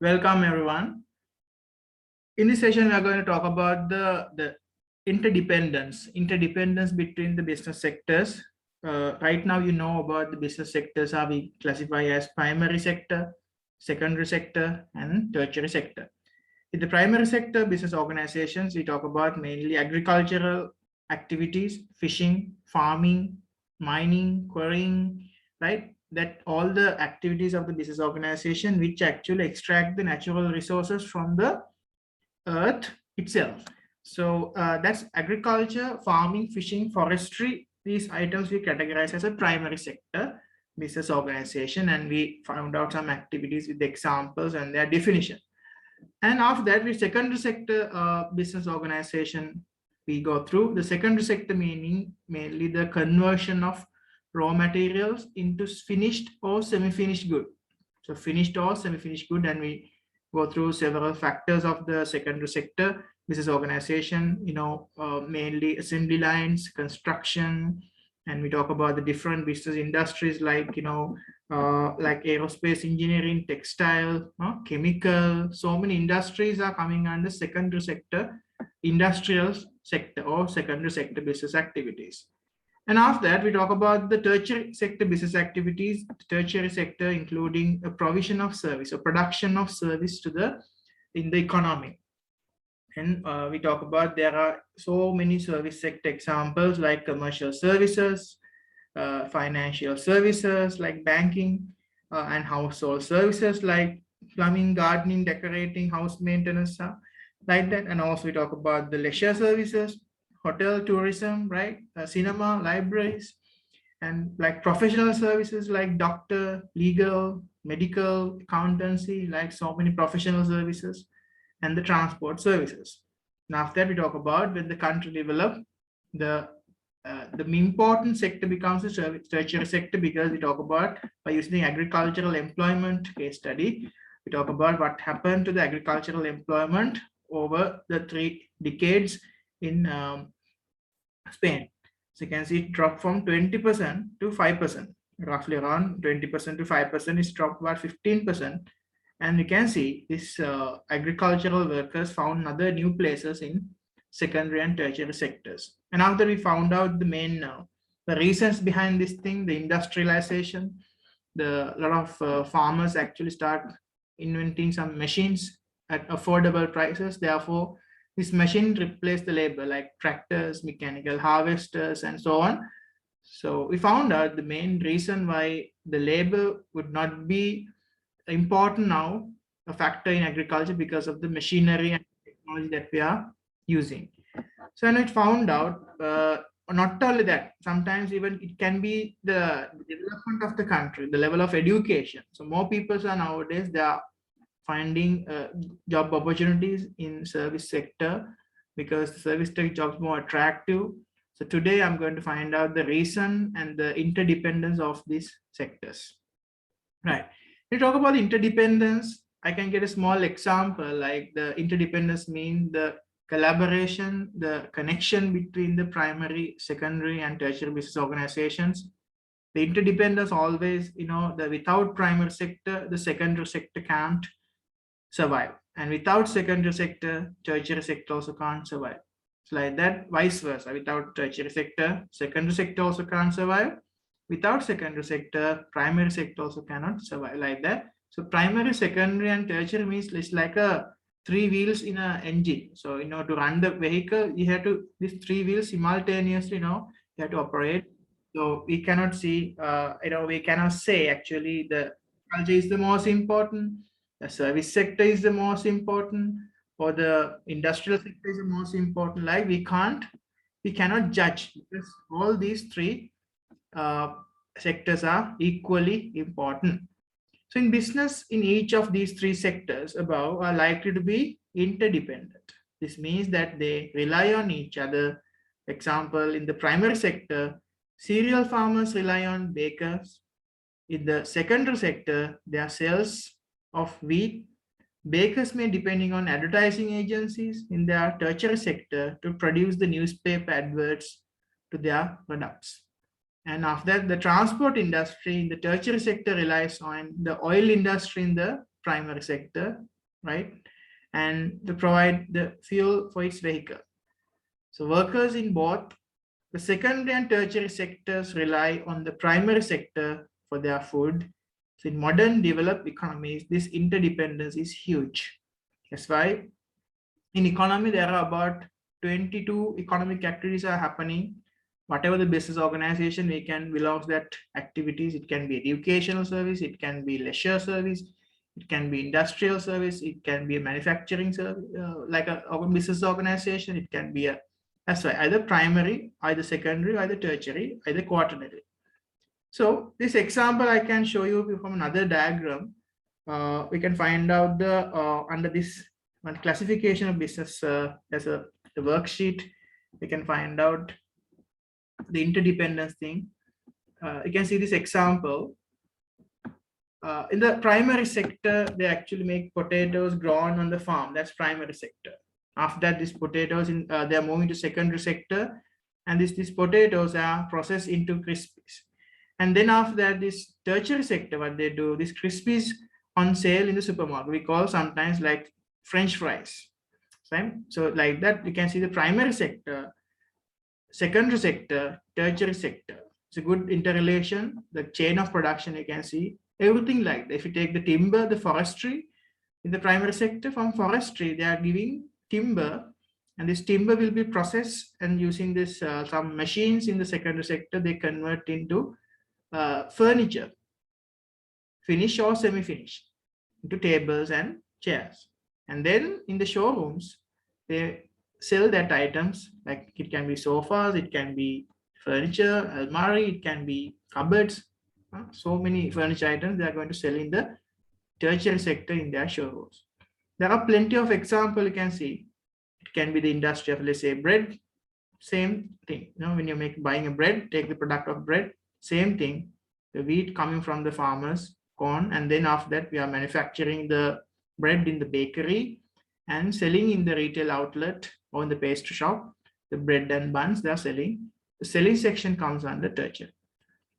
Welcome everyone. In this session, we are going to talk about the interdependence between the business sectors. Right now, you know about the business sectors are we classify as primary sector, secondary sector, and tertiary sector. In the primary sector, business organizations, we talk about mainly agricultural activities, fishing, farming, mining, quarrying, right? That all the activities of the business organization which actually extract the natural resources from the earth itself. So that's agriculture, farming, fishing, forestry. These items we categorize as a primary sector business organization, and we found out some activities with examples and their definition. And after that, with secondary sector business organization, we go through the secondary sector, meaning mainly the conversion of raw materials into finished or semi-finished good. So finished or semi-finished good, and we go through several factors of the secondary sector business organization, mainly assembly lines, construction, and we talk about the different business industries like, like aerospace engineering, textile, chemical. So many industries are coming under secondary sector, industrial sector or secondary sector business activities. And after that, we talk about the tertiary sector business activities, the tertiary sector including a provision of service or production of service in the economy. And we talk about there are so many service sector examples like commercial services, financial services like banking, and household services like plumbing, gardening, decorating, house maintenance, like that. And also we talk about the leisure services, hotel tourism, right? Cinema, libraries, and like professional services like doctor, legal, medical, accountancy, like so many professional services, and the transport services. And after that, we talk about when the country develop, the important sector becomes a tertiary sector, because we talk about by using agricultural employment case study, we talk about what happened to the agricultural employment over the 3 decades in Spain. So you can see it dropped from 20% to 5%, roughly around 20% to 5% is dropped by 15%. And you can see this agricultural workers found other new places in secondary and tertiary sectors. And after we found out the main the reasons behind this thing, the industrialization, a lot of farmers actually start inventing some machines at affordable prices. Therefore, this machine replaced the labor like tractors, mechanical harvesters, and so on. So we found out the main reason why the labor would not be important now, a factor in agriculture, because of the machinery and technology that we are using. So and I found out not only that, sometimes even it can be the development of the country, the level of education. So more people are nowadays, they are finding job opportunities in service sector because the service sector jobs more attractive. So today I'm going to find out the reason and the interdependence of these sectors. Right. We talk about interdependence. I can get a small example like the interdependence means the collaboration, the connection between the primary, secondary, and tertiary business organizations. The interdependence always, the without primary sector, the secondary sector can't survive. And without secondary sector, tertiary sector also can't survive. It's like that, vice versa. Without tertiary sector, secondary sector also can't survive. Without secondary sector, primary sector also cannot survive, like that. So primary, secondary, and tertiary means it's like a 3 wheels in an engine. So, to run the vehicle, you have to, these 3 wheels simultaneously, you have to operate. So we cannot see, we cannot say actually the culture is the most important, the service sector is the most important, or the industrial sector is the most important. Like we cannot judge, because all these 3 sectors are equally important. So in business, in each of these 3 sectors above are likely to be interdependent. This means that they rely on each other. Example, in the primary sector, cereal farmers rely on bakers. In the secondary sector, their sales of wheat. Bakers may depending on advertising agencies in their tertiary sector to produce the newspaper adverts to their products. And after that, the transport industry in the tertiary sector relies on the oil industry in the primary sector, right? And to provide the fuel for its vehicle. So workers in both the secondary and tertiary sectors rely on the primary sector for their food. So in modern developed economies, this interdependence is huge. That's why in economy, there are about 22 economic activities are happening. Whatever the business organization, we can belong to that activities. It can be educational service, it can be leisure service, it can be industrial service, it can be a manufacturing service, like a business organization, it can be a, that's why either primary, either secondary, either tertiary, either quaternary. So this example I can show you from another diagram. We can find out the under this one classification of business as the worksheet. We can find out the interdependence thing. You can see this example. In the primary sector, they actually make potatoes grown on the farm. That's primary sector. After that, these potatoes they are moving to secondary sector, and these potatoes are processed into crispies. And then after that, this tertiary sector, what they do, this crispies on sale in the supermarket. We call sometimes like French fries. Right? So like that, you can see the primary sector, secondary sector, tertiary sector. It's a good interrelation. The chain of production, you can see everything like that. If you take the timber, the forestry, in the primary sector, from forestry, they are giving timber, and this timber will be processed, and using this some machines in the secondary sector, they convert into furniture, finished or semi-finished, into tables and chairs. And then in the showrooms, they sell that items, like it can be sofas, it can be furniture, almari, it can be cupboards. So many furniture items they are going to sell in the tertiary sector in their showrooms. There are plenty of examples you can see. It can be the industry of, let's say, bread. Same thing. You know, when you're buying a bread, take the product of bread. Same thing. The wheat coming from the farmers, corn, and then after that we are manufacturing the bread in the bakery and selling in the retail outlet or in the pastry shop. The bread and buns they are selling. The selling section comes under tertiary.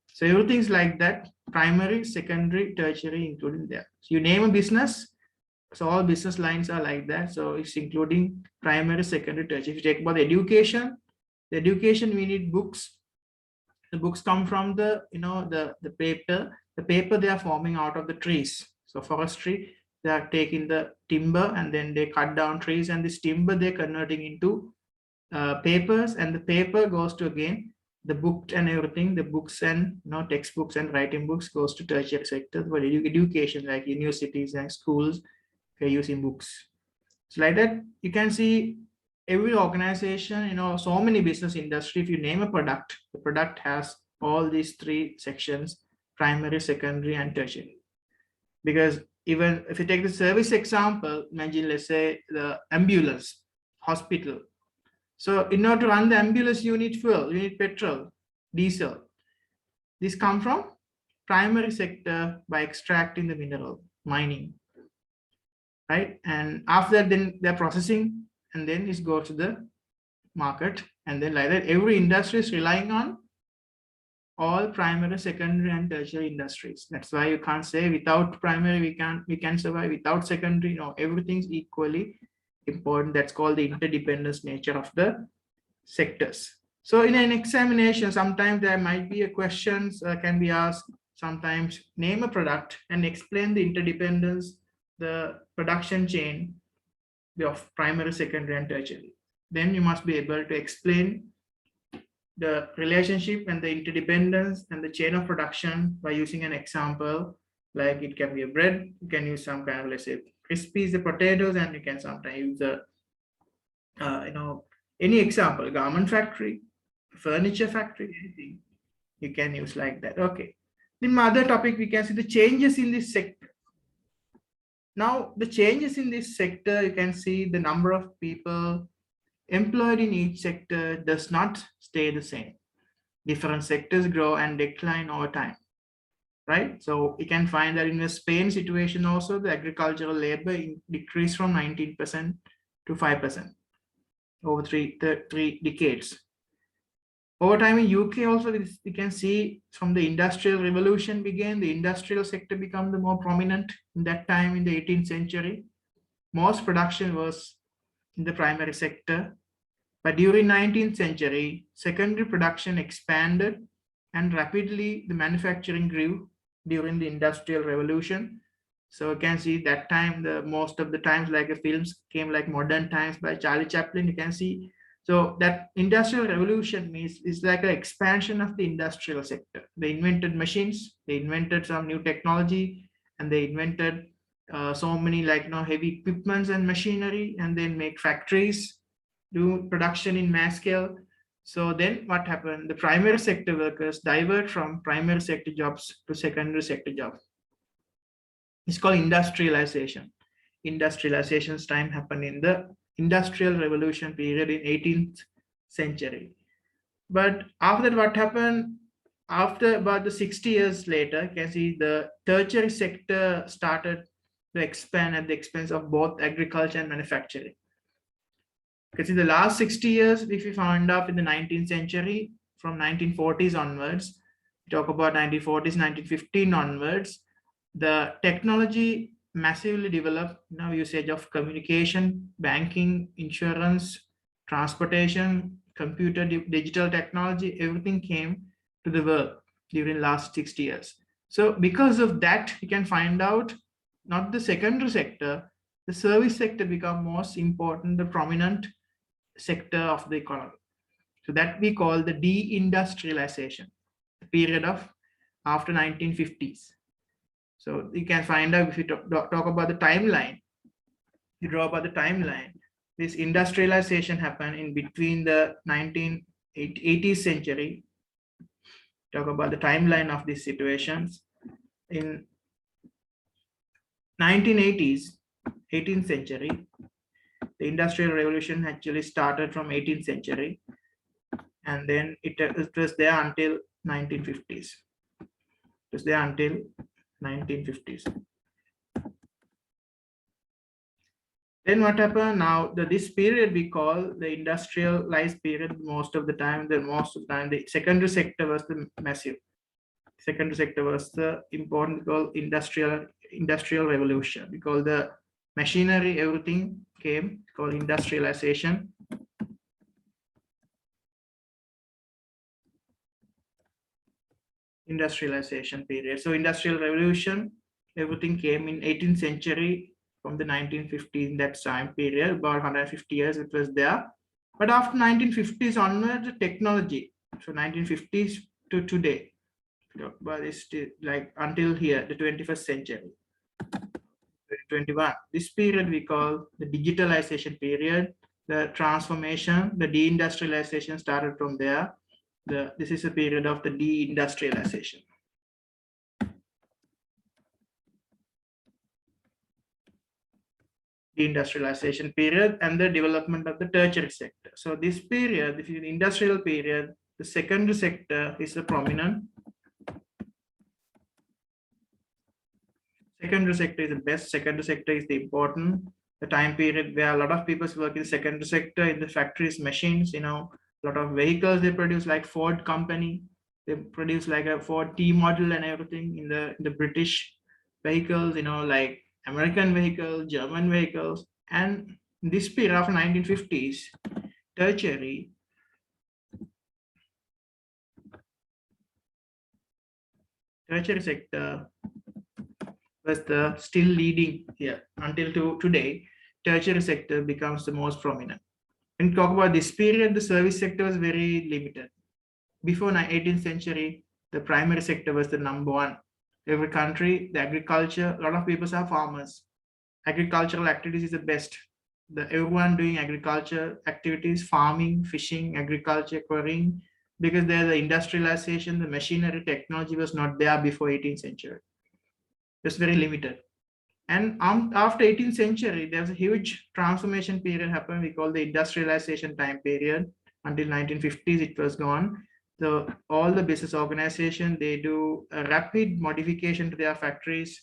So everything's like that, primary, secondary, tertiary, including there. So you name a business, so all business lines are like that. So it's including primary, secondary, tertiary. If you take about the education we need books. The books come from the, you know, the paper they are forming out of the trees. So forestry, they are taking the timber and then they cut down trees, and this timber they're converting into papers, and the paper goes to again the book and everything, the books and, you know, textbooks and writing books goes to tertiary sector for education, like universities and schools, they're using books. So like that, you can see every organization, you know, so many business industry, if you name a product, the product has all these three sections, primary, secondary, and tertiary. Because even if you take the service example, imagine, let's say, the ambulance, hospital. So in order to run the ambulance, you need fuel, you need petrol, diesel. This come from primary sector by extracting the mineral, mining, right? And after that, then they're processing, and then it goes to the market. And then like that, every industry is relying on all primary, secondary, and tertiary industries. That's why you can't say without primary, we can survive, without secondary, no, everything's equally important. That's called the interdependence nature of the sectors. So in an examination, sometimes there might be a questions can be asked, sometimes name a product and explain the interdependence, the production chain of primary, secondary, and tertiary. Then you must be able to explain the relationship and the interdependence and the chain of production by using an example, like it can be a bread, you can use some kind of, let's say, crispies, the potatoes, and you can sometimes use the, you know, any example, garment factory, furniture factory, anything you can use like that. Okay. The other topic, we can see the changes in this sector. Now, the changes in this sector, you can see the number of people employed in each sector does not stay the same. Different sectors grow and decline over time, right? So you can find that in the Spain situation also, the agricultural labor decreased from 19% to 5% over three decades. Over time in UK also, we can see from the industrial revolution began, the industrial sector become the more prominent in that time in the 18th century. Most production was in the primary sector. But during 19th century, secondary production expanded and rapidly the manufacturing grew during the industrial revolution. So you can see that time, the most of the times like the films came like Modern Times by Charlie Chaplin, you can see. So that industrial revolution is like an expansion of the industrial sector. They invented machines, they invented some new technology, and they invented so many like heavy equipments and machinery, and then make factories, do production in mass scale. So then what happened? The primary sector workers divert from primary sector jobs to secondary sector jobs. It's called industrialization. Industrialization's time happened in the industrial revolution period in 18th century. But after that, what happened? After about the 60 years later, you can see the tertiary sector started to expand at the expense of both agriculture and manufacturing. You can see the last 60 years, if we found out in the 19th century, from 1940s onwards, we talk about 1940s, 1915 onwards, the technology massively developed. Now usage of communication, banking, insurance, transportation, computer, digital technology, everything came to the world during last 60 years. So because of that, you can find out not the secondary sector, the service sector become most important, the prominent sector of the economy. So that we call the de-industrialization, the period of after 1950s. So you can find out if you talk about the timeline, you draw about the timeline, this industrialization happened in between the 1980s century. Talk about the timeline of these situations. In 1980s, 18th century, the industrial revolution actually started from 18th century, and then it was there until 1950s. It was there until 1950s. Then what happened now? This period we call the industrialized period. Most of the time, the secondary sector was the massive. Secondary sector was the important, called industrial revolution, because the machinery, everything came, called industrialization. Industrialization period. So industrial revolution, everything came in 18th century, from the 1950s, in that time period, about 150 years it was there. But after 1950s onward, the technology, so 1950s to today, but it's like until here, the 21st century, 2021. This period we call the digitalization period. The transformation, the deindustrialization started from there. This is a period of the deindustrialization. Deindustrialization period and the development of the tertiary sector. So this period, if you industrial period, the secondary sector is a prominent. Secondary sector is the best. Secondary sector is the important. The time period where a lot of people work in the secondary sector, in the factories, machines, a lot of vehicles they produce, like Ford company. They produce like a Ford T model and everything in the British vehicles, like American vehicles, German vehicles. And this period of 1950s, tertiary sector was the still leading here until today. Tertiary sector becomes the most prominent. When we talk about this period, the service sector was very limited. Before 18th century, the primary sector was the number one. Every country, the agriculture, a lot of people are farmers. Agricultural activities is the best. Everyone doing agriculture activities, farming, fishing, agriculture, quarrying, because there the industrialization, the machinery technology was not there before 18th century. It was very limited. And after 18th century, there's a huge transformation period happened. We call the industrialization time period. Until 1950s, it was gone. So all the business organization, they do a rapid modification to their factories.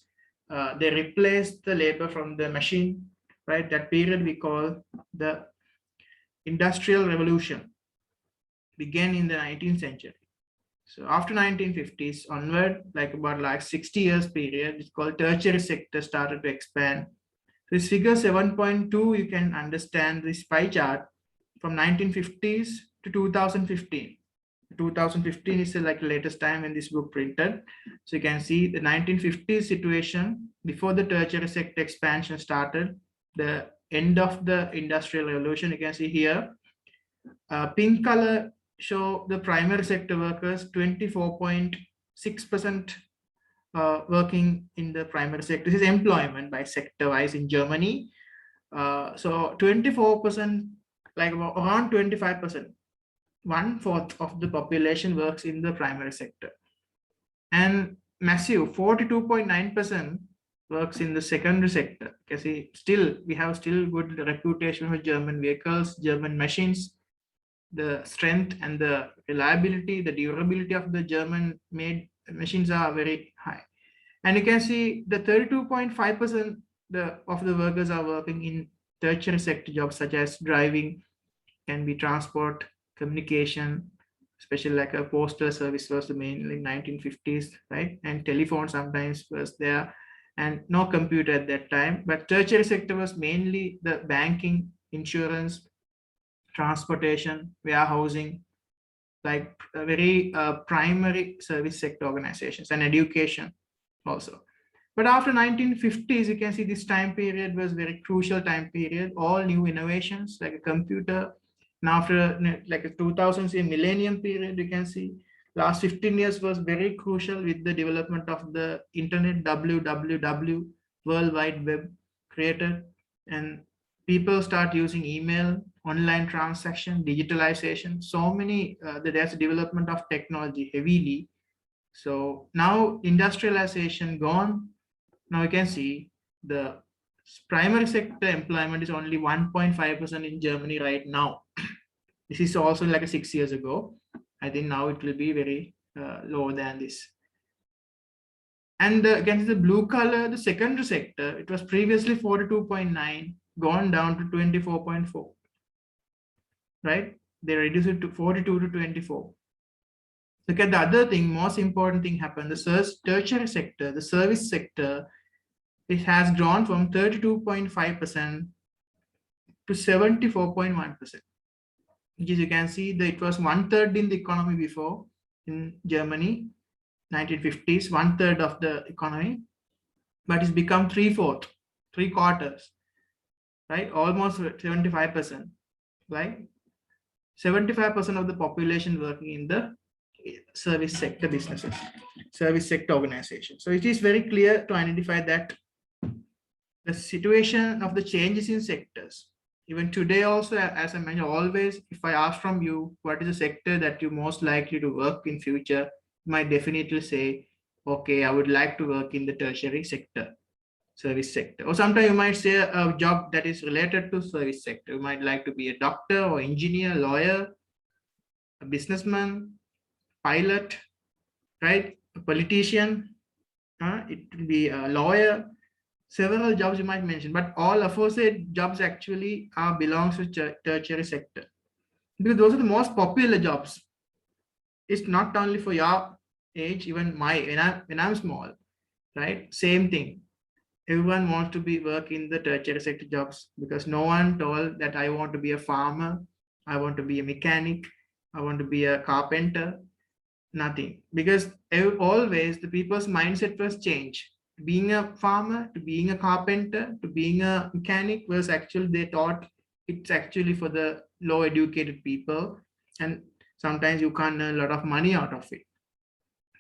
They replace the labor from the machine, right? That period we call the industrial revolution. began in the 19th century. So after 1950s onward, like 60 years period, it's called tertiary sector started to expand. So this figure 7.2, you can understand this pie chart from 1950s to 2015. 2015 is like the latest time when this book printed. So you can see the 1950s situation before the tertiary sector expansion started, the end of the industrial revolution. You can see here, pink color show the primary sector workers, 24.6% working in the primary sector. This is employment by sector wise in Germany. So 24%, like around 25%, 1/4 of the population works in the primary sector, and massive 42.9% works in the secondary sector. You see, still we have still good reputation for German vehicles, German machines. The strength and the reliability, the durability of the German made machines are very high. And you can see the 32.5% of the workers are working in tertiary sector jobs such as driving, can be transport, communication, especially like a postal service was the mainly 1950s, right? And telephone sometimes was there, and no computer at that time. But tertiary sector was mainly the banking, insurance, transportation, warehousing, like very primary service sector organizations, and education also. But after 1950s, you can see this time period was very crucial time period. All new innovations like a computer. Now after like a 2000s, a millennium period, you can see last 15 years was very crucial with the development of the internet, WWW, World Wide Web created, and people start using email, online transaction, digitalization. So many, there's a development of technology heavily. So now industrialization gone. Now you can see the primary sector employment is only 1.5% in Germany right now. This is also like 6 years ago. I think now it will be very lower than this. And again, the blue color, the secondary sector, it was previously 42.9, gone down to 24.4, right? They reduced it to 42 to 24. Look at the other thing, most important thing happened. The tertiary sector, the service sector, it has grown from 32.5% to 74.1%. Which is, you can see that it was 1/3 in the economy before in Germany, 1950s, 1/3 of the economy, but it's become 3/4, 3/4, right? Almost 75%, right? 75% of the population working in the service sector businesses, service sector organizations. So it is very clear to identify that the situation of the changes in sectors. Even today also, as I mentioned, always, if I ask from you, what is the sector that you most likely to work in future, you might definitely say, okay, I would like to work in the tertiary sector, service sector. Or sometimes you might say a job that is related to service sector. You might like to be a doctor or engineer, lawyer, a businessman, pilot, right? A politician, it will be a lawyer. Several jobs you might mention, but all aforesaid jobs actually belongs to tertiary sector, because those are the most popular jobs. It's not only for your age, even when I'm small, right? Same thing. Everyone wants to work in the tertiary sector jobs, because no one told that I want to be a farmer, I want to be a mechanic, I want to be a carpenter. Nothing, because always the people's mindset was changed. Being a farmer to being a carpenter to being a mechanic was actually, they thought it's actually for the low educated people, and sometimes you can't earn a lot of money out of it.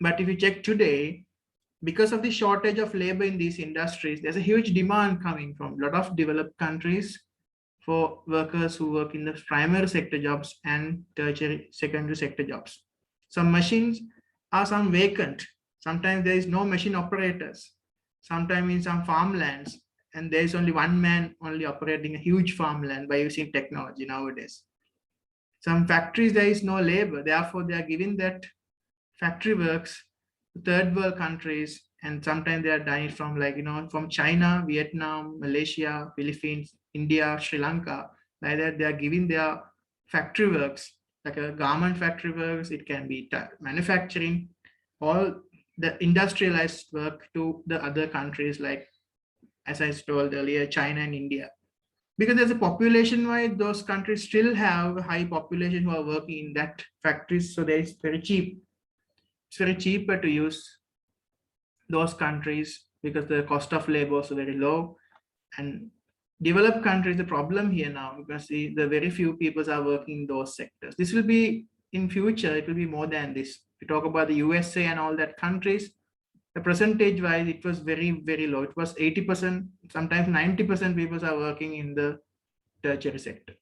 But if you check today, because of the shortage of labor in these industries, there's a huge demand coming from a lot of developed countries for workers who work in the primary sector jobs and tertiary secondary sector jobs. Some machines are some vacant. Sometimes there is no machine operators. Sometimes in some farmlands, and there is only one man only operating a huge farmland by using technology nowadays. Some factories, there is no labor. Therefore, they are giving that factory works to third world countries, and sometimes they are done from from China, Vietnam, Malaysia, Philippines, India, Sri Lanka. Like that, they are giving their factory works like a garment factory works, it can be manufacturing, all the industrialized work to the other countries, like, as I told earlier, China and India. Because there's a population-wise, those countries still have a high population who are working in that factories, so it's very cheap. It's very cheaper to use those countries because the cost of labor is very low. And developed countries, the problem here now, because the very few people are working in those sectors. This will be in future, it will be more than this. If you talk about the USA and all that countries, the percentage wise, it was very, very low. It was 80%, sometimes 90% people are working in the tertiary sector.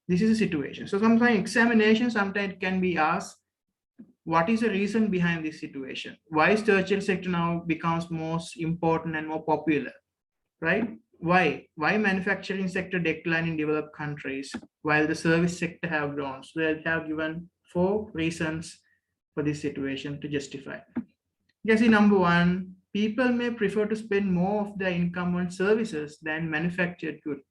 This is a situation. So sometimes examination, sometimes it can be asked, what is the reason behind this situation? Why is tertiary sector now becomes most important and more popular, right? Why manufacturing sector decline in developed countries while the service sector have grown? So they have given 4 reasons for this situation to justify. You can see number 1, people may prefer to spend more of their income on services than manufactured goods.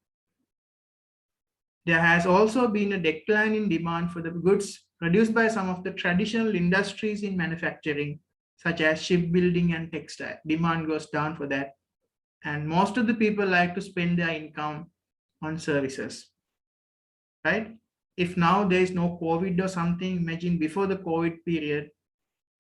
There has also been a decline in demand for the goods produced by some of the traditional industries in manufacturing, such as shipbuilding and textile. Demand goes down for that. And most of the people like to spend their income on services, right? If now there is no COVID or something, imagine before the COVID period,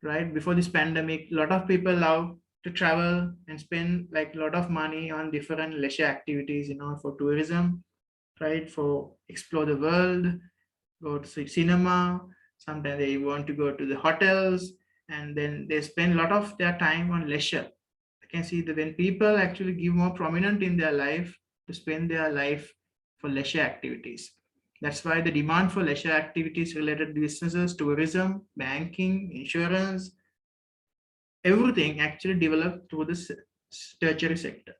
right? Before this pandemic, a lot of people love to travel and spend like a lot of money on different leisure activities, for tourism, right? For explore the world, go to cinema. Sometimes they want to go to the hotels, and then they spend a lot of their time on leisure. You can see that when people actually give more prominent in their life to spend their life for leisure activities. That's why the demand for leisure activities related to businesses, tourism, banking, insurance, everything actually developed through the tertiary sector.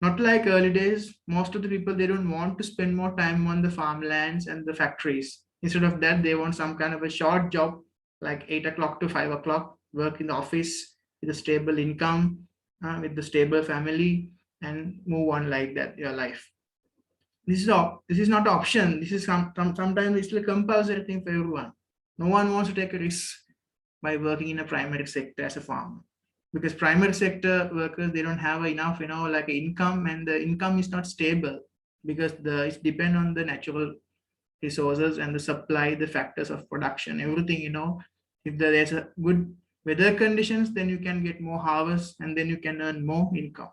Not like early days, most of the people, they don't want to spend more time on the farmlands and the factories. Instead of that, they want some kind of a short job, like 8 o'clock to 5 o'clock, work in the office with a stable income, with the stable family, and move on like that, your life. This is not an option. This is sometimes it's a compulsory thing for everyone. No one wants to take a risk by working in a primary sector as a farmer, because primary sector workers, they don't have enough, like income, and the income is not stable because it's depend on the natural resources and the supply, the factors of production, everything. If there's a good weather conditions, then you can get more harvest and then you can earn more income.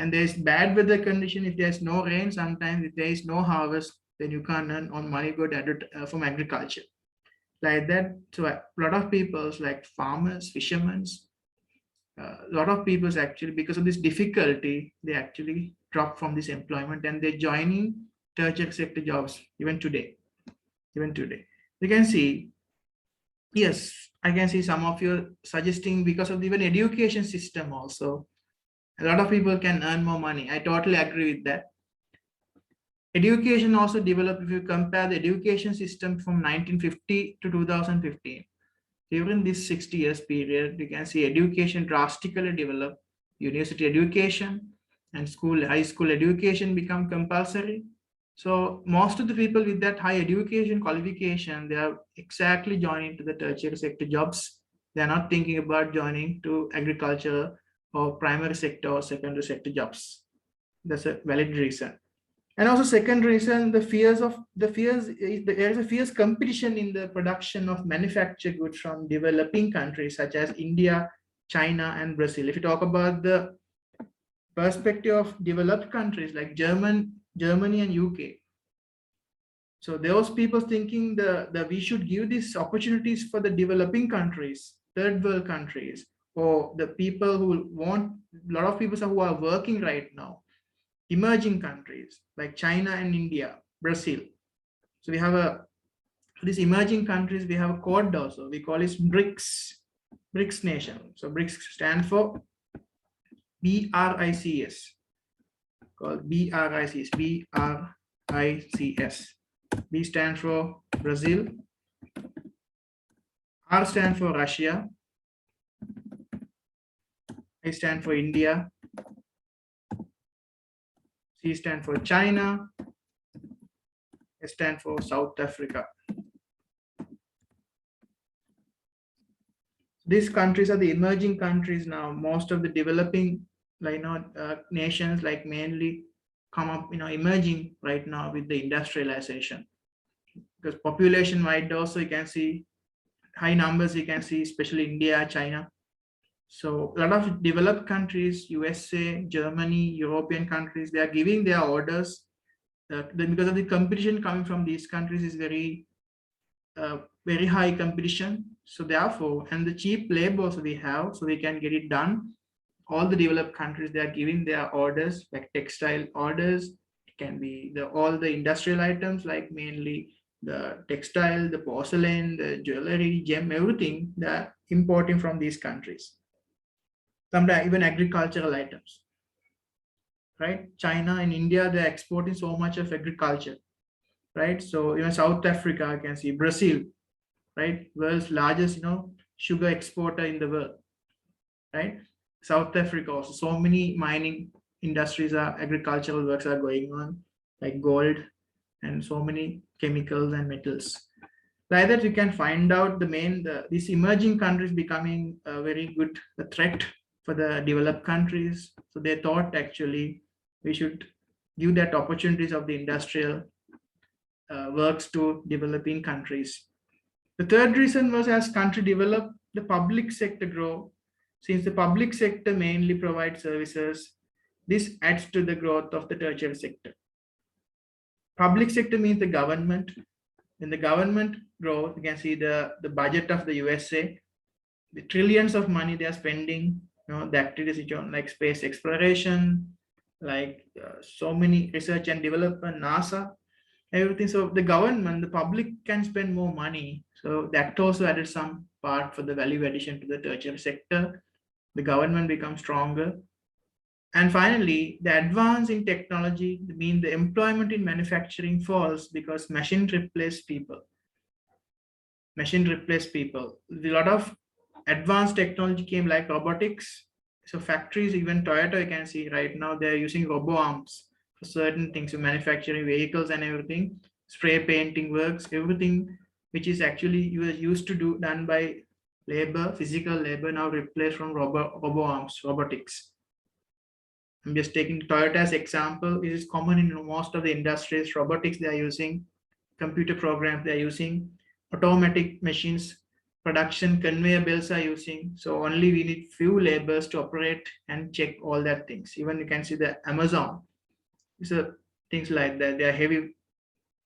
And there's bad weather condition. If there's no rain, sometimes if there is no harvest, then you can't earn on money good from agriculture. Like that. So a lot of people, like farmers, fishermen, a lot of people actually, because of this difficulty, they actually drop from this employment and they're joining tertiary sector jobs even today. You can see, yes, I can see some of you suggesting because of even education system also, a lot of people can earn more money. I totally agree with that. Education also developed. If you compare the education system from 1950 to 2015, during this 60 years period, you can see education drastically developed. University education and high school education become compulsory. So most of the people with that high education qualification, they are exactly joining to the tertiary sector jobs. They are not thinking about joining to agriculture or primary sector or secondary sector jobs. That's a valid reason. And also second reason, there is a fierce competition in the production of manufactured goods from developing countries such as India, China, and Brazil. If you talk about the perspective of developed countries like Germany and UK, so those people thinking that we should give these opportunities for the developing countries, third world countries, or the people who want, a lot of people who are working right now, emerging countries like China and India, Brazil. So we have these emerging countries, we have a code also. We call it BRICS nation. So BRICS stand for BRICS, called BRICS, BRICS. B stands for Brazil, R stands for Russia, I stand for India, C stand for China, S stand for South Africa. These countries are the emerging countries now. Most of the developing, nations, like mainly come up, emerging right now with the industrialization. Because population wide also you can see high numbers, you can see especially India, China. So a lot of developed countries, USA, Germany, European countries, they are giving their orders because of the competition coming from these countries is very high competition. So therefore, and the cheap labor also we have, so we can get it done. All the developed countries, they are giving their orders, like textile orders. It can be all the industrial items, like mainly the textile, the porcelain, the jewelry, gem, everything they're importing from these countries. Sometimes even agricultural items, right? China and India, they're exporting so much of agriculture, right? So even South Africa, I can see Brazil, right? World's largest, sugar exporter in the world, right? South Africa also, so many mining industries are, agricultural works are going on, like gold and so many chemicals and metals. Like that, you can find out these emerging countries becoming a very good threat for the developed countries. So they thought actually we should give that opportunities of the industrial works to developing countries. The third reason was, as country develop, the public sector grow. Since the public sector mainly provides services, this adds to the growth of the tertiary sector. Public sector means the government. When the government grows, you can see the budget of the USA, the trillions of money they are spending, the activities which are like space exploration, like so many research and development, NASA, everything. So the government, the public can spend more money. So that also added some part for the value addition to the tertiary sector. The government becomes stronger. And finally, the advance in technology means the employment in manufacturing falls because machine replace people. Machine replace people. A lot of advanced technology came, like robotics. So factories, even Toyota, you can see right now, they're using robo arms for certain things, so manufacturing vehicles and everything, spray painting works, everything which is actually used to do done by labor, physical labor, now replaced from robo arms, robotics. I'm just taking Toyota as example. It is common in most of the industries. Robotics they are using, computer programs they are using, automatic machines, production conveyor belts are using. So only we need few laborers to operate and check all that things. Even you can see the Amazon. So things like that. They are heavy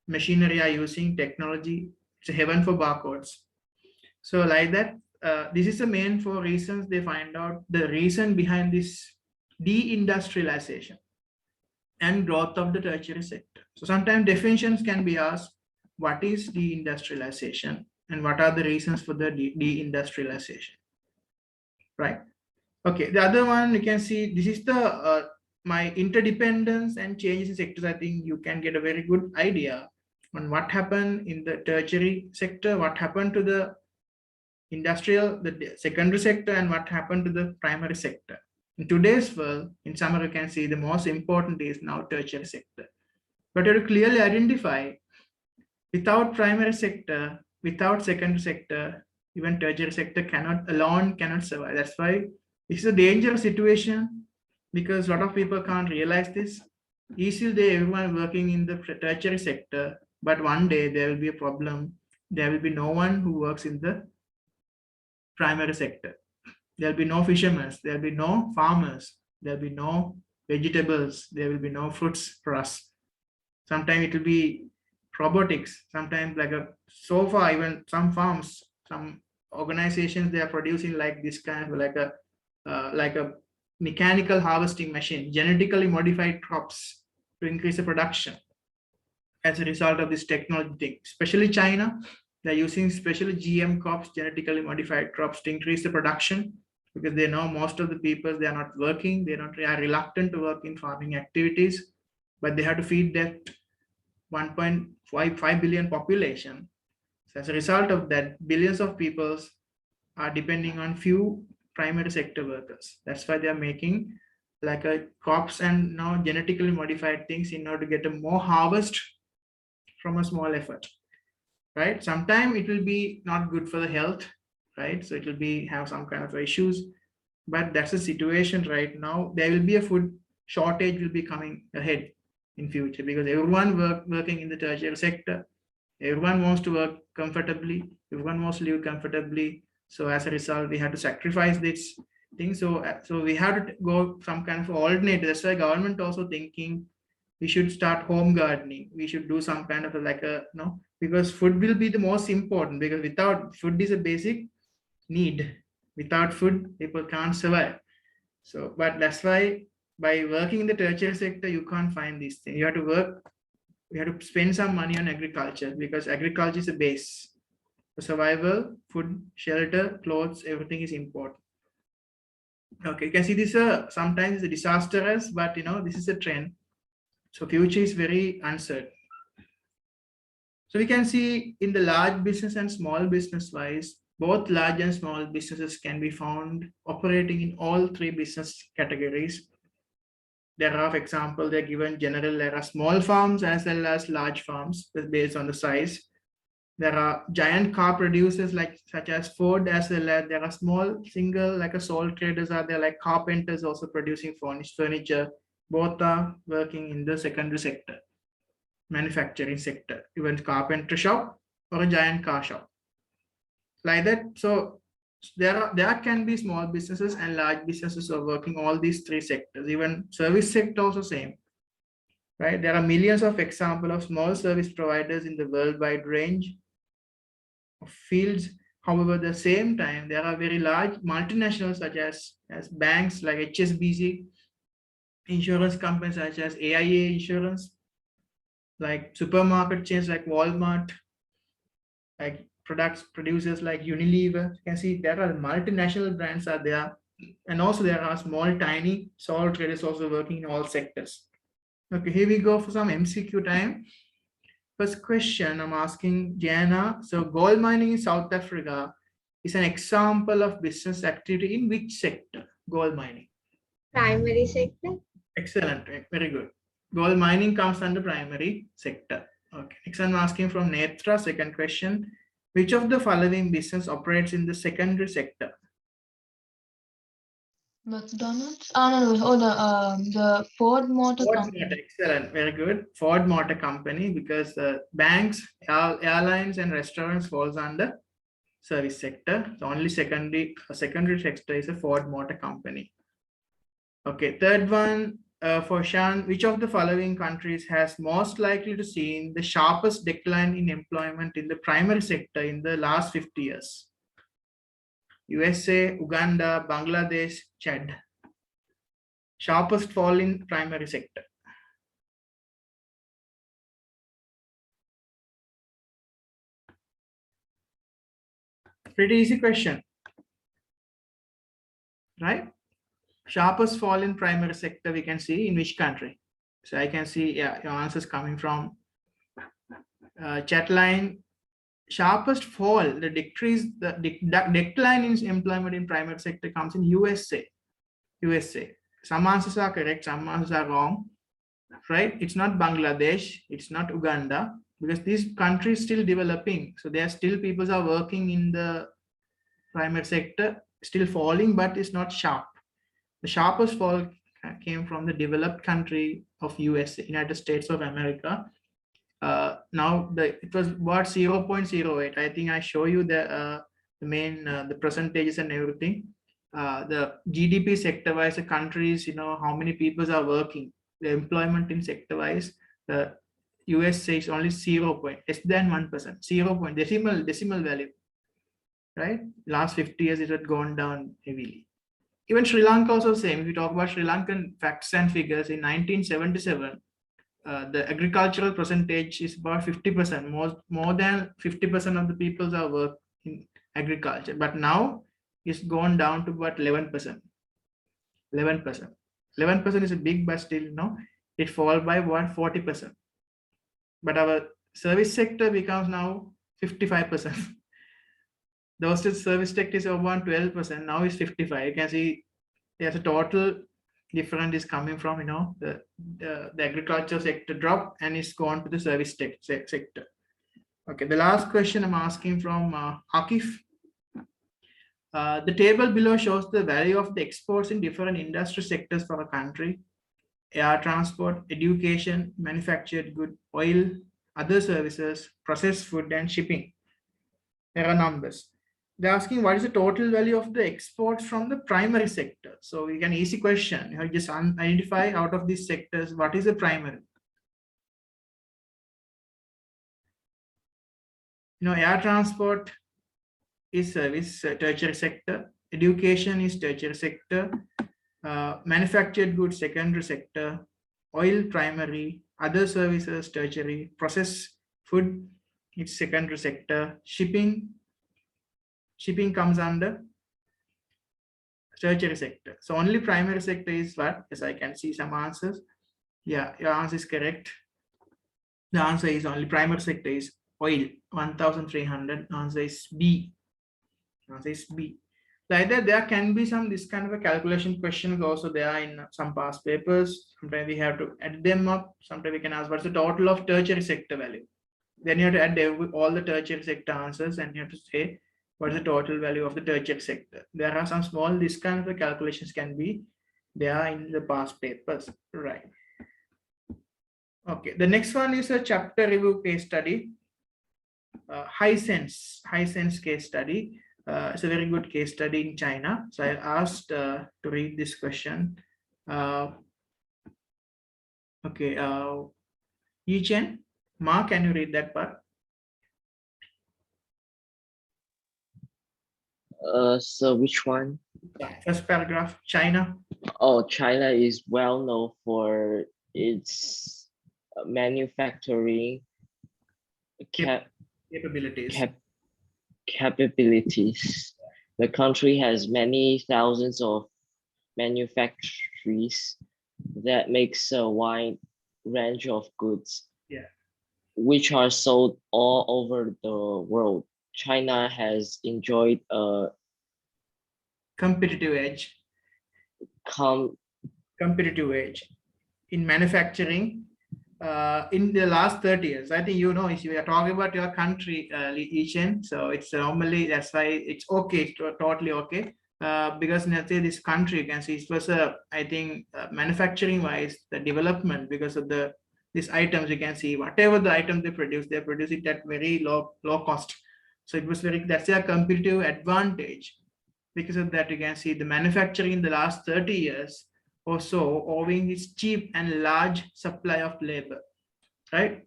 machinery are using technology. It's a heaven for barcodes. So like that, this is the main four reasons they find out the reason behind this de-industrialization and growth of the tertiary sector. So sometimes definitions can be asked, what is de-industrialization and what are the reasons for the de-industrialization, right? Okay, the other one you can see, this is the my interdependence and changes in sectors. I think you can get a very good idea on what happened in the tertiary sector, what happened to the industrial, the secondary sector, and what happened to the primary sector. In today's world, in summary, you can see the most important is now tertiary sector. But you have to clearly identify, without primary sector, without secondary sector, even tertiary sector cannot survive. That's why this is a dangerous situation, because a lot of people can't realize this. Easily they everyone working in the tertiary sector, but one day there will be a problem. There will be no one who works in the primary sector. There'll be no fishermen, there'll be no farmers, there'll be no vegetables, there will be no fruits for us. Sometimes it will be robotics, sometimes like so far even some farms, some organizations, they are producing like this kind of like a mechanical harvesting machine, genetically modified crops to increase the production as a result of this technology thing. Especially China, they're using especially GM crops, genetically modified crops, to increase the production, because they know most of the people, they are not working, they are reluctant to work in farming activities, but they have to feed that 1.55 billion population. So as a result of that, billions of people are depending on few primary sector workers. That's why they are making like a crops and now genetically modified things in order to get a more harvest from a small effort, right? Sometimes it will be not good for the health, right? So it will be have some kind of issues, but that's the situation right now. There will be a food shortage will be coming ahead in future because everyone working in the tertiary sector, everyone wants to work comfortably, everyone wants to live comfortably. So as a result, we have to sacrifice this thing. So we have to go some kind of alternate. That's why government also thinking we should start home gardening. We should do some kind of like a because food will be the most important, because without food is a basic need. Without food, people can't survive. So, but that's why by working in the tertiary sector, you can't find these things. You have to work, you have to spend some money on agriculture, because agriculture is a base for survival. Food, shelter, clothes, everything is important. Okay, you can see this sometimes it's a disastrous, but this is a trend. So future is very uncertain. So we can see in the large business and small business wise, both large and small businesses can be found operating in all three business categories. There are, for example, they're given general, there are small farms as well as large farms based on the size. There are giant car producers such as Ford, as well as there are small single like a sole traders are there, like carpenters also producing furniture. Both are working in the secondary sector, manufacturing sector, even carpenter shop or a giant car shop like that. So there can be small businesses and large businesses are working all these three sectors. Even service sector also same, right? There are millions of examples of small service providers in the worldwide range of fields. However, at the same time, there are very large multinationals such as banks like HSBC, insurance companies such as AIA Insurance, like supermarket chains like Walmart, like producers like Unilever. You can see there are multinational brands are there, and also there are small tiny sole traders also working in all sectors. Okay, here we go for some MCQ time. First question I'm asking Jana. So gold mining in South Africa is an example of business activity in which sector? Gold mining. Primary sector. Excellent, very good. Gold mining comes under primary sector. Okay, next I'm asking from Netra, second question. Which of the following business operates in the secondary sector? McDonald's? Oh, no. The Ford Motor Company. Excellent, very good. Ford Motor Company, because banks, airlines, and restaurants falls under service sector. The only secondary sector is a Ford Motor Company. Okay, third one for Shan. Which of the following countries has most likely to see the sharpest decline in employment in the primary sector in the last 50 years? USA, Uganda, Bangladesh, Chad. Sharpest fall in primary sector. Pretty easy question, right? Sharpest fall in primary sector we can see in which country? So I can see, yeah, your answer is coming from chat line. Sharpest fall, the decrease, the decline in employment in primary sector comes in USA. Some answers are correct, some answers are wrong, right? It's not Bangladesh, it's not Uganda, because these countries still developing. So there are still people are working in the primary sector, still falling, but it's not sharp. The sharpest fall came from the developed country of USA, United States of America. Now it was about 0.08. I think I show you the main the percentages and everything. The GDP sector wise, the countries, how many people are working, the employment in sector wise, the USA is only 0. Less than 1%, 0. Decimal value, right? Last 50 years it had gone down heavily. Even Sri Lanka also same. If you talk about Sri Lankan facts and figures, in 1977, the agricultural percentage is about 50%. More than 50% of the people are work in agriculture, but now it's gone down to about 11%. 11% is a big, but still, it fall by 40%. But our service sector becomes now 55%. Those service sector is around 12%. Now it's 55%. You can see there's a total difference is coming from the agriculture sector drop and it's gone to the service sector. Okay, the last question I'm asking from Akif. The table below shows the value of the exports in different industry sectors for a country: air transport, education, manufactured good, oil, other services, processed food, and shipping. There are numbers. They're asking what is the total value of the exports from the primary sector. So we can easy question. You just identify out of these sectors what is the primary. Air transport is service, tertiary sector. Education is tertiary sector. Manufactured goods, secondary sector. Oil, primary. Other services, tertiary. Processed food, it's secondary sector. Shipping comes under tertiary sector. So only primary sector is what? Yes, I can see some answers. Yeah, your answer is correct. The answer is only primary sector is oil, 1,300. Answer is B. Answer is B. Like that, there can be some this kind of a calculation questions also there in some past papers. Sometimes we have to add them up. Sometimes we can ask what's the total of tertiary sector value. Then you have to add all the tertiary sector answers and you have to say what's the total value of the tertiary sector. There are some small this kind of a calculations can be there in the past papers, right? Okay, the next one is a chapter review case study. Hisense case study. It's a very good case study in China. So I asked to read this question. Okay, Yichen, Mark, can you read that part? So which one? First paragraph, China. Oh, China is well known for its manufacturing Capabilities. Capabilities. The country has many thousands of manufactories that makes a wide range of goods, which are sold all over the world. China has enjoyed a competitive edge. Competitive edge in manufacturing in the last 30 years. I think if you are talking about your country, Yichen, so it's normally that's why it's okay, it's totally okay. Because let's say this country, you can see it was I think manufacturing wise the development because of these items, you can see whatever the item they produce it at very low cost. So it was that's a competitive advantage. Because of that, you can see the manufacturing in the last 30 years or so owing its cheap and large supply of labor, right?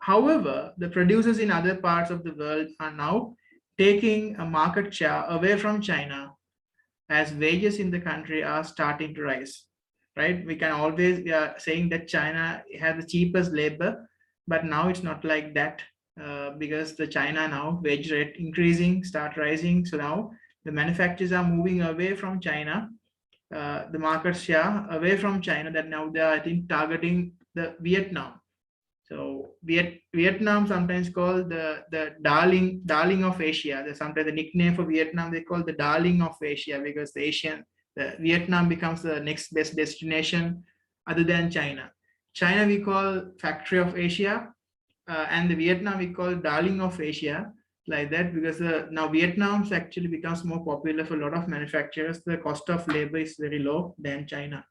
However, the producers in other parts of the world are now taking a market share away from China as wages in the country are starting to rise, right? We can always saying that China has the cheapest labor, but now it's not like that because the China now wage rate increasing, start rising. So now the manufacturers are moving away from China, the market share away from China, that now they are, I think, targeting the Vietnam. So Vietnam sometimes called the darling of Asia. There's sometimes the nickname for Vietnam, they call the darling of Asia because the Vietnam becomes the next best destination other than China. China we call factory of Asia, and the Vietnam we call darling of Asia, like that, because now Vietnam actually becomes more popular for a lot of manufacturers. The cost of labor is very low than China.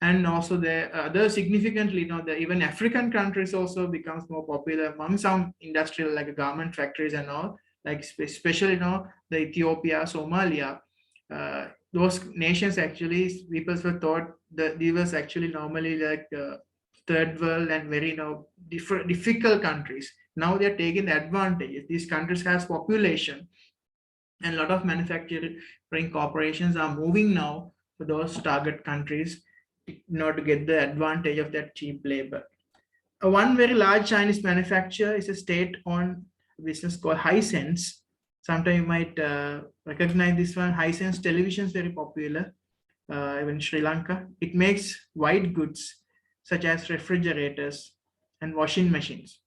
And also the other significantly, even African countries also becomes more popular among some industrial like garment factories and all, like especially the Ethiopia, Somalia, those nations actually people were thought that these was actually normally like third world and very difficult countries. Now they are taking the advantage. These countries has population and a lot of manufacturing corporations are moving now to those target countries in order to get the advantage of that cheap labor. One very large Chinese manufacturer is a state-owned business called Hisense. Sometimes you might recognize this one. Hisense television is very popular, even in Sri Lanka. It makes white goods such as refrigerators and washing machines.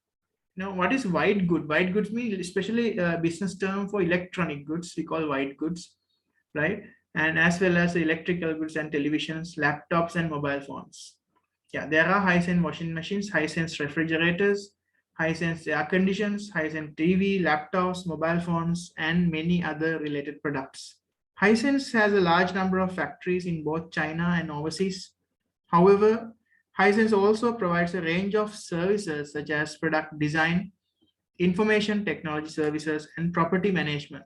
Now, what is white good? White goods means especially a business term for electronic goods. We call white goods, right? And as well as electrical goods and televisions, laptops and mobile phones. Yeah, there are Hisense washing machines, Hisense refrigerators, Hisense air conditions, Hisense TV, laptops, mobile phones, and many other related products. Hisense has a large number of factories in both China and overseas. However, Hisense also provides a range of services such as product design, information technology services, and property management.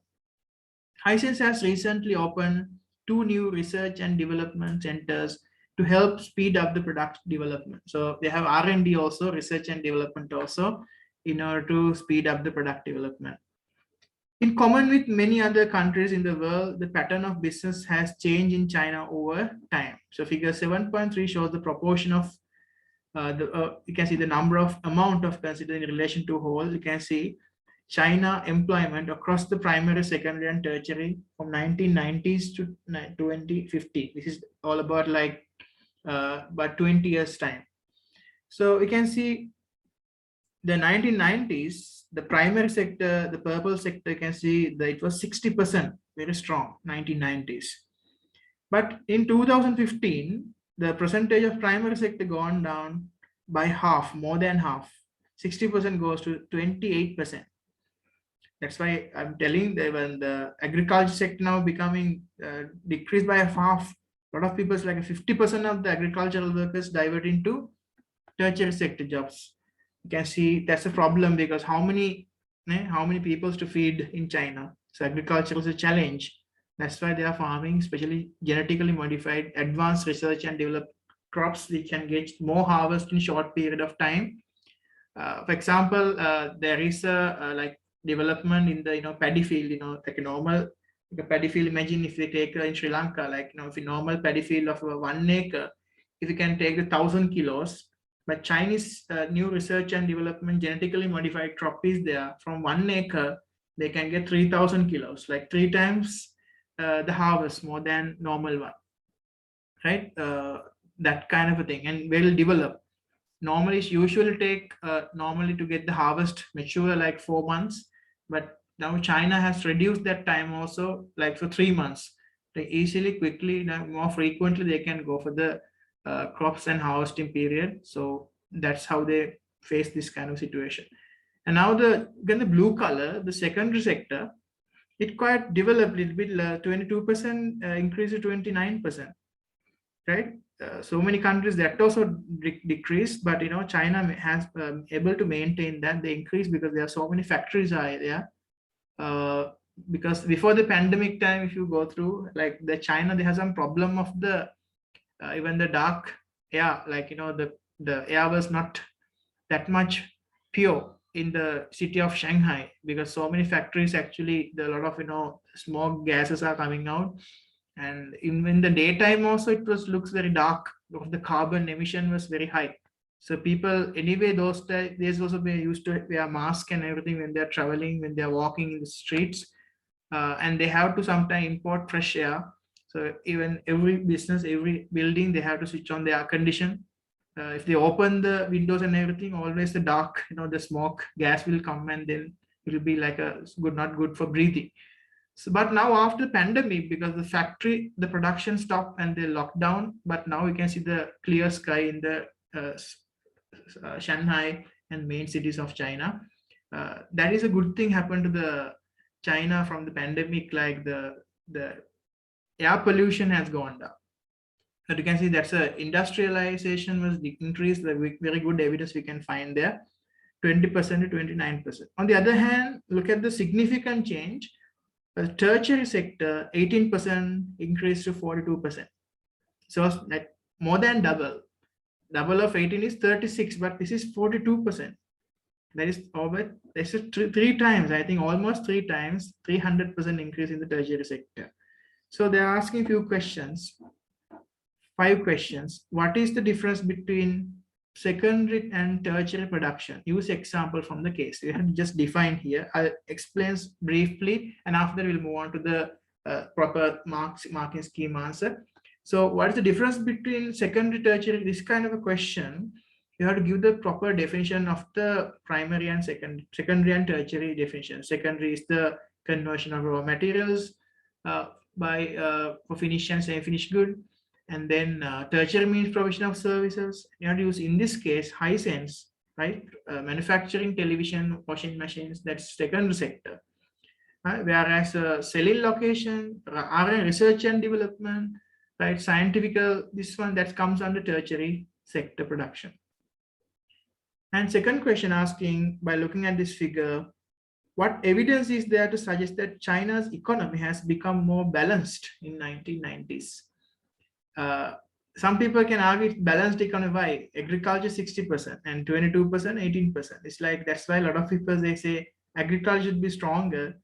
Hisense has recently opened 2 new research and development centers to help speed up the product development. So they have R&D also, research and development also, in order to speed up the product development. In common with many other countries in the world, the pattern of business has changed in China over time. So figure 7.3 shows the proportion of you can see the number of amount of considered in relation to whole. You can see China employment across the primary, secondary, and tertiary from 1990s to 2050. This is all about like about 20 years time. So we can see the 1990s, the primary sector, the purple sector, you can see that it was 60%, very strong, 1990s. But in 2015, the percentage of primary sector gone down by half, more than half. 60% goes to 28%. That's why I'm telling that when the agriculture sector now becoming decreased by half, a lot of people, like 50% of the agricultural workers divert into tertiary sector jobs. You can see that's a problem because how many people to feed in China? So agriculture is a challenge. That's why they are farming, especially genetically modified, advanced research and develop crops. We can get more harvest in short period of time. For example, there is a like development in the paddy field. Like a normal paddy field. Imagine if they take in Sri Lanka, like if a normal paddy field of 1 acre, if you can take 1,000 kilos. But Chinese new research and development genetically modified crop is there. From 1 acre, they can get 3,000 kilos, like 3 times the harvest more than normal one, right? That kind of a thing, and will develop. Normally, it usually take normally to get the harvest mature like 4 months, but now China has reduced that time also, like for 3 months. They easily, quickly, more frequently they can go for the crops and harvesting period. So that's how they face this kind of situation. And now the blue color, the secondary sector, it quite developed a little bit, 22% increase to 29%, right? So many countries that also decreased, but China has able to maintain that. They increase because there are so many factories are there. Because before the pandemic time, if you go through like the China, they have some problem of the even the dark air, like the air was not that much pure in the city of Shanghai, because so many factories actually, a lot of smoke gases are coming out, and in the daytime also it looks very dark because the carbon emission was very high. So people anyway those days also they used to wear mask and everything when they're traveling, when they're walking in the streets, and they have to sometimes import fresh air. So even every business, every building, they have to switch on the air condition. If they open the windows and everything, always the dark, the smoke gas will come, and then it will be like not good for breathing. So, but now after the pandemic, because the factory, the production stopped and they locked down, but now you can see the clear sky in the Shanghai and main cities of China. That is a good thing happened to the China from the pandemic, like the air pollution has gone down. But you can see that's a industrialization was increased. The very good evidence we can find there, 20% to 29%. On the other hand, look at the significant change. The tertiary sector, 18% increased to 42%. So like more than double. Double of 18 is 36, but this is 42%. That is over. This is three times. I think almost 3 times, 300% increase in the tertiary sector. So they're asking a few questions. 5 questions. What is the difference between secondary and tertiary production? Use example from the case. We have just defined here. I'll explain briefly, and after we'll move on to the proper marking scheme answer. So what is the difference between secondary, tertiary? This kind of a question, you have to give the proper definition of the primary and secondary and tertiary definition. Secondary is the conversion of raw materials for finished and semi-finished good. And then tertiary means provision of services. You have to use, in this case, Hisense, right? Manufacturing television, washing machines, that's secondary sector. whereas selling location, R&D, research and development, right, scientific, this one that comes under tertiary sector production. And second question asking, by looking at this figure, what evidence is there to suggest that China's economy has become more balanced in 1990s? Some people can argue it's balanced economy. Why? Agriculture 60% and 22%, 18%. It's like, that's why a lot of people, they say agriculture should be stronger.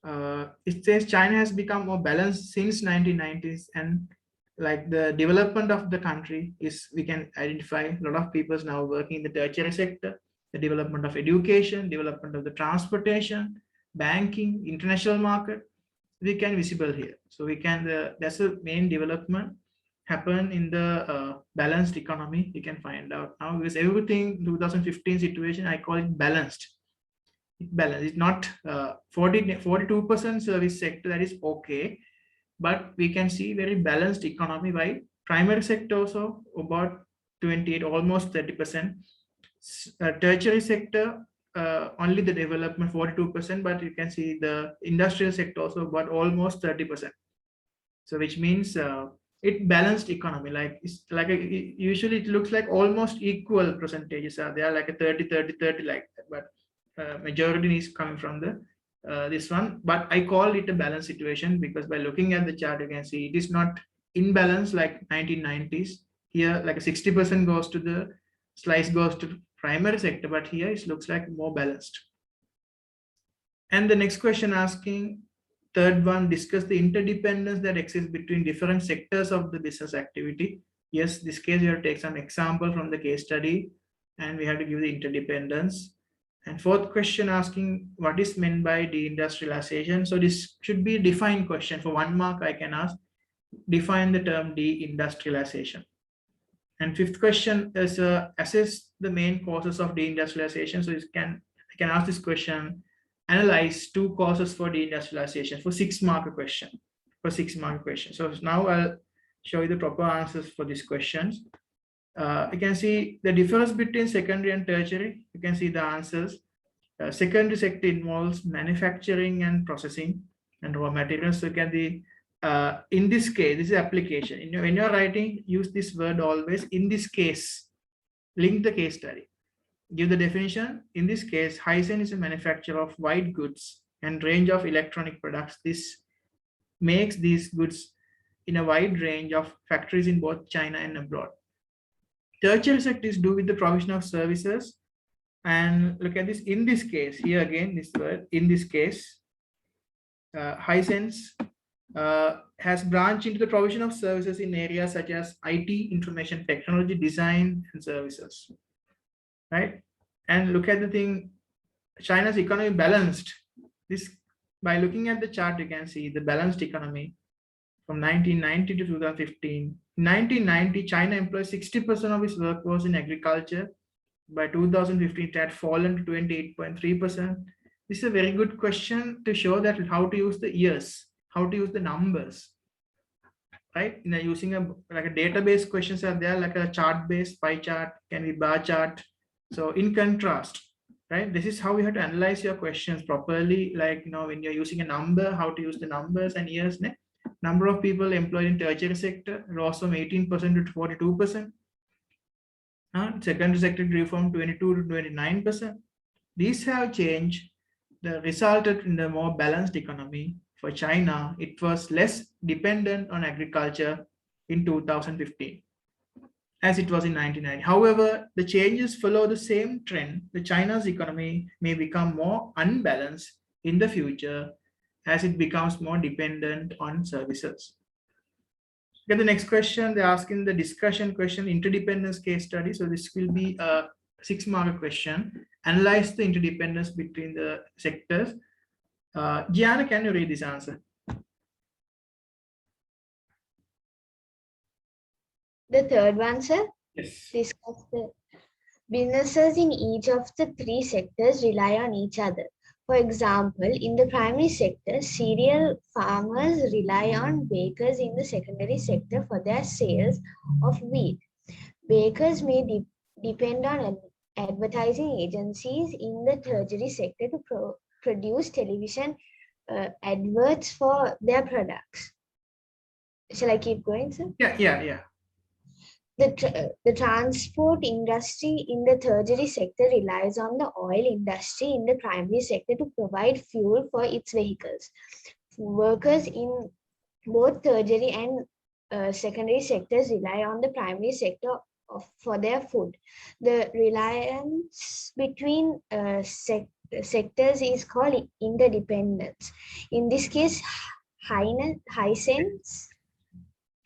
It says China has become more balanced since 1990s, and like the development of the country is, we can identify a lot of people now working in the tertiary sector, the development of education, development of the transportation, banking, international market, we can visible here. So we can, that's the main development happen in the balanced economy. We can find out now, because everything 2015 situation, I call it balanced. Balance. It's not 42% service sector, that is okay, but we can see very balanced economy by primary sector also about 28, almost 30%. Tertiary sector, only the development 42%, but you can see the industrial sector also about almost 30%. So which means it balanced economy, like it's like usually it looks like almost equal percentages are there, like a 30, 30, 30 like that, but majority is coming from the this one. But I call it a balanced situation because by looking at the chart, you can see it is not imbalanced like 1990s. Here, like a 60% goes to the slice goes to primary sector, but here it looks like more balanced. And the next question asking, third one, discuss the interdependence that exists between different sectors of the business activity. Yes, this case we have to take some example from the case study, and we have to give the interdependence. And fourth question asking, what is meant by de-industrialization? So this should be a defined question. For 1 mark, I can ask, define the term de-industrialization. And fifth question is assess the main causes of de-industrialization. So I can ask this question, analyze 2 causes for de-industrialization for 6 mark question. So now I'll show you the proper answers for these questions. You can see the difference between secondary and tertiary. You can see the answers. Secondary sector involves manufacturing and processing and raw materials. So you can be in this case, this is application. When you're writing, use this word always. In this case, link the case study. Give the definition. In this case, Hisense is a manufacturer of white goods and range of electronic products. This makes these goods in a wide range of factories in both China and abroad. Tertiary sector is do with the provision of services. And look at this. In this case, here again, this word, in this case, Hisense has branched into the provision of services in areas such as IT, information technology, design, and services. Right? And look at the thing, China's economy balanced. This, by looking at the chart, you can see the balanced economy from 1990 to 2015. In 1990, China employed 60% of its workforce in agriculture. By 2015, it had fallen to 28.3%. This is a very good question to show that how to use the years, how to use the numbers, right? Using a database questions are there, like a chart-based, pie chart, can be bar chart. So in contrast, right? This is how you have to analyze your questions properly. Like, when you're using a number, how to use the numbers and years. Number of people employed in tertiary sector rose from 18% to 42%. Secondary sector grew from 22 to 29%. These have changed, resulted in a more balanced economy. For China, it was less dependent on agriculture in 2015 as it was in 1990. However, the changes follow the same trend. The China's economy may become more unbalanced in the future as it becomes more dependent on services. Get the next question. They're asking the discussion question, interdependence case study. So this will be a 6 mark question. Analyze the interdependence between the sectors. Gianna, can you read this answer? The third one, sir. Yes. Discuss the businesses in each of the 3 sectors rely on each other. For example, in the primary sector, cereal farmers rely on bakers in the secondary sector for their sales of wheat. Bakers may depend on advertising agencies in the tertiary sector to produce television adverts for their products. Shall I keep going, sir? Yeah. The transport industry in the tertiary sector relies on the oil industry in the primary sector to provide fuel for its vehicles. Workers in both tertiary and secondary sectors rely on the primary sector for their food. The reliance between sectors is called interdependence. In this case,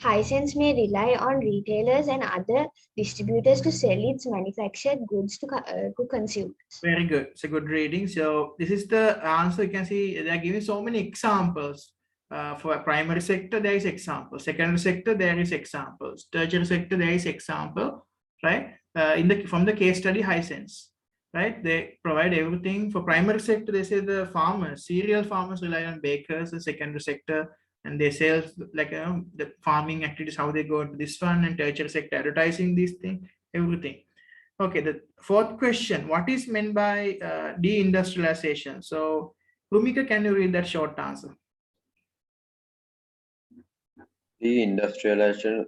Hisense may rely on retailers and other distributors to sell its manufactured goods to consumers. Very good. It's a good reading. So this is the answer. You can see they are giving so many examples. For a primary sector, there is example. Secondary sector, there is examples. Tertiary sector, there is example, right? From the case study Hisense, right? They provide everything. For primary sector, they say the farmers, cereal farmers rely on bakers. The secondary sector, and they sell like the farming activities, how they go into this one, and tertiary sector advertising this thing, everything. Okay, the fourth question, what is meant by de-industrialization? So Rumika, can you read that short answer? De-industrialization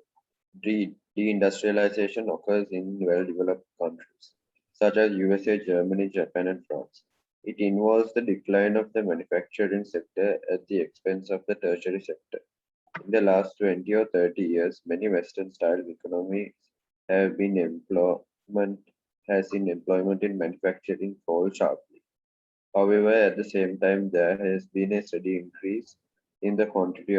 occurs in well-developed countries, such as USA, Germany, Japan, and France. It involves the decline of the manufacturing sector at the expense of the tertiary sector. In the last 20 or 30 years, many Western-style economies have seen employment in manufacturing fall sharply. However, at the same time, there has been a steady increase in the quantity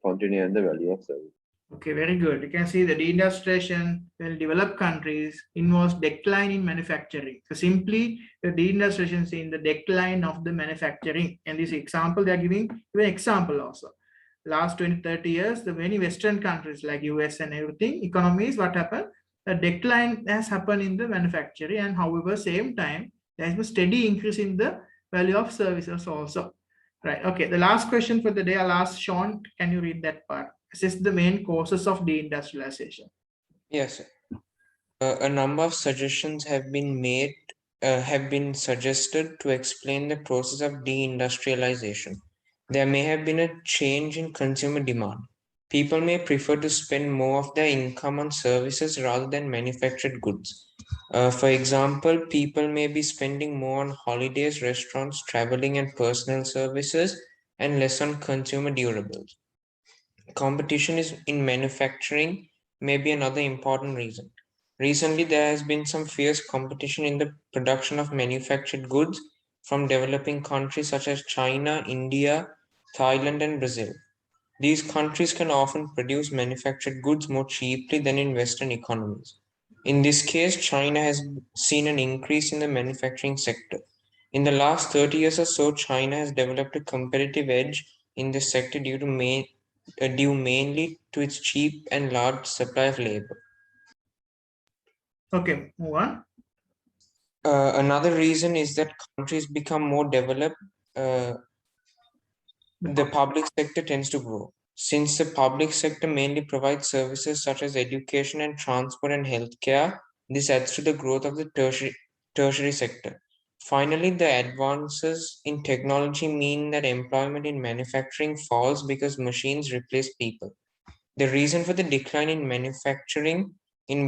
and the value of service. Okay, very good. You can see the deindustrialization in developed countries involves decline in manufacturing. So simply the deindustrialization is in the decline of the manufacturing. And this example, they are giving an example also. Last 20, 30 years, the many Western countries like US and everything, economies, what happened? The decline has happened in the manufacturing, and however, same time, there has been steady increase in the value of services also. Right. Okay. The last question for the day, I'll ask Sean, can you read that part? Assess the main causes of deindustrialization. Yes. A number of suggestions have been suggested to explain the process of deindustrialization. There may have been a change in consumer demand. People may prefer to spend more of their income on services rather than manufactured goods. For example, people may be spending more on holidays, restaurants, traveling, and personal services, and less on consumer durables. Competition in manufacturing may be another important reason. Recently, there has been some fierce competition in the production of manufactured goods from developing countries such as China, India, Thailand, and Brazil. These countries can often produce manufactured goods more cheaply than in Western economies. In this case, China has seen an increase in the manufacturing sector. In the last 30 years or so, China has developed a competitive edge in this sector due mainly to its cheap and large supply of labor. Okay, move on. Another reason is that countries become more developed, the public sector tends to grow. Since the public sector mainly provides services such as education and transport and healthcare, this adds to the growth of the tertiary sector. Finally, the advances in technology mean that employment in manufacturing falls because machines replace people. The reason for the decline in manufacturing in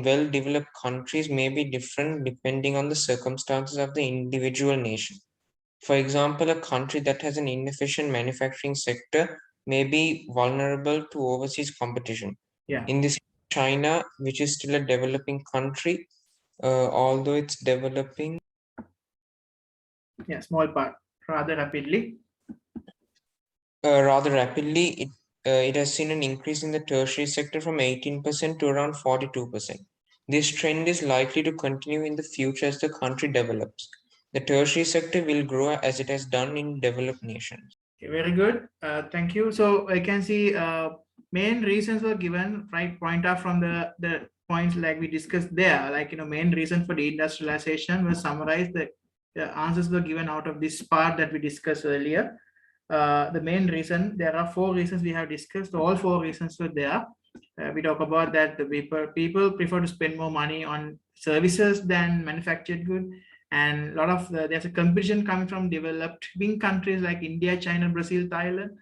well-developed countries may be different depending on the circumstances of the individual nation. For example, a country that has an inefficient manufacturing sector may be vulnerable to overseas competition. Yeah. In this, China, which is still a developing country, although it's developing. Yeah, small part, rather rapidly. It has seen an increase in the tertiary sector from 18% to around 42%. This trend is likely to continue in the future as the country develops. The tertiary sector will grow as it has done in developed nations. Okay, very good. Thank you. So I can see main reasons were given, right? Point out from the points like we discussed there, like, main reason for deindustrialization was summarized. The answers were given out of this part that we discussed earlier. The main reason, there are 4 reasons we have discussed. All 4 reasons were there. We talk about that the people prefer to spend more money on services than manufactured goods, And a lot of there's a competition coming from developing countries like India, China, Brazil, Thailand.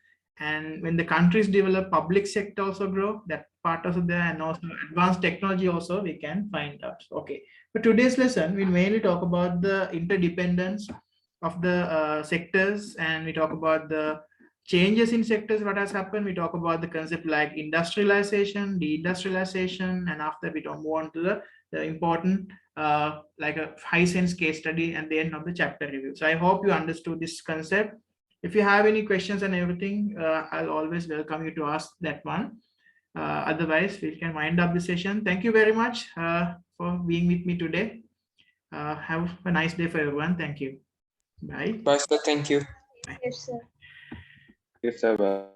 And when the countries develop, public sector also grow, that part also there, and also advanced technology also we can find out. Okay, but today's lesson we mainly talk about the interdependence of the sectors, and we talk about the changes in sectors, what has happened. We talk about the concept like industrialization, de-industrialization, and after we don't move on to the important like a Hisense case study and the end of the chapter review. So I hope you understood this concept. If you have any questions and everything, I'll always welcome you to ask that one. Otherwise, we can wind up the session. Thank you very much for being with me today. Have a nice day for everyone. Thank you. Bye. Bye, sir. Thank you. Yes, sir. Yes, sir.